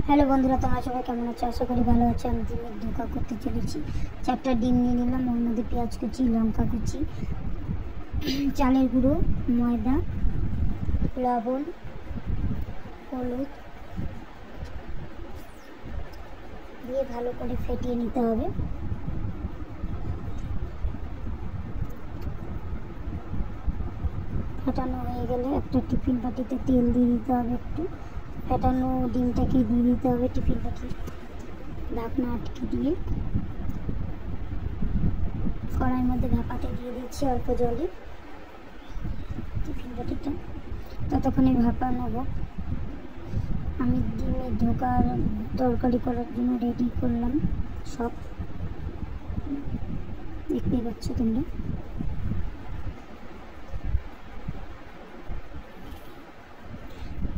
Hello বন্ধুরা, তোমরা সবাই কেমন আছো? আশা করি ভালো আছো। আমি ডিমের ধোকা করতে চলেছি। 4টা ডিম নিয়ে নিলাম, ওর মধ্যে পেঁয়াজ কুচি, লঙ্কা কুচি, চালের গুঁড়ো, ময়দা, লবণ, হলুদ দিয়ে ভালো করে ফেটিয়ে নিতে হবে। ফেটানো হয়ে গেলে একটা টিফিন বাটিতে তেল দিয়ে দিতে হবে। একটু ফেটানো ডিমটাকে দিয়ে দিতে হবে টিফিন বাটি, ঢাকনা আটকে দিয়ে কড়াইয়ের মধ্যে ভাপাতে দিয়ে দিচ্ছি অল্প জলে টিফিন বাটিটা। ততক্ষণে ভাপা নেব। আমি ডিমের ধোকার তরকারি করার জন্য রেডি করলাম সব, দেখতেই পাচ্ছ তোমরা।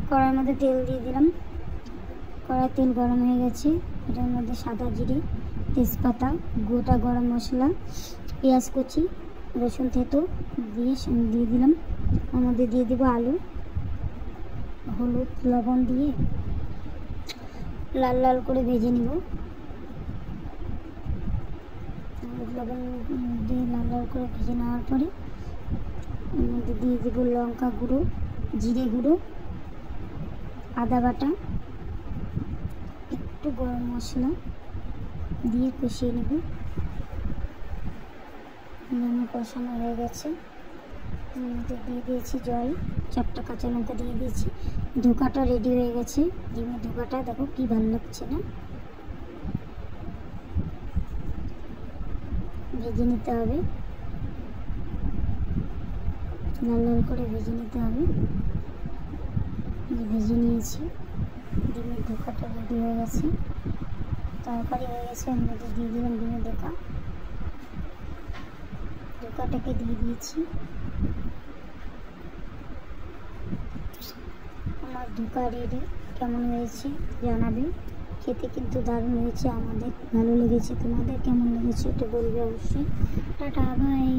কড়াইয়ের মধ্যে তেল দিয়ে দিলাম। কড়াই তেল গরম হয়ে গেছে। এটার মধ্যে সাদা জিরে, তেজপাতা, গোটা গরম মশলা, পেঁয়াজ কুচি, রসুন থেতো দিয়ে দিলাম। ওর মধ্যে দিয়ে দেবো আলু, হলুদ লবণ দিয়ে লাল লাল করে ভেজে নিব। হলুদ লবণ দিয়ে লাল লাল করে ভেজে নেওয়ার পরে ওর মধ্যে দিয়ে দেবো লঙ্কা গুঁড়ো, জিরে গুঁড়ো, আদা বাটা, একটু গরম মশলা দিয়ে কষিয়ে নেব। কষানো হয়ে গেছে। এর মধ্যে দিয়ে দিয়েছি জল, 4টা কাঁচা লঙ্কা দিয়ে দিয়েছি। ধোকাটা রেডি হয়ে গেছে। ডিমের ধোকাটা দেখো কি ভালো লাগছে না? ভেজে নিতে হবে, লাল লাল করে ভেজে নিতে হবে। ভেজে নিয়েছি। ডিমের ধোকাটা রেডি হয়ে গেছে। তরকারি হয়ে গেছে। এর মধ্যে দিয়ে দিলাম ডিমের ধোকাটাকে দিয়ে দিয়েছি। আমার ধোকা রেডি। কেমন হয়েছে জানাবে। খেতে কিন্তু দারুণ হয়েছে। আমাদের ভালো লেগেছে। তোমাদের কেমন লেগেছে এটা বলবে অবশ্যই। Tata, by.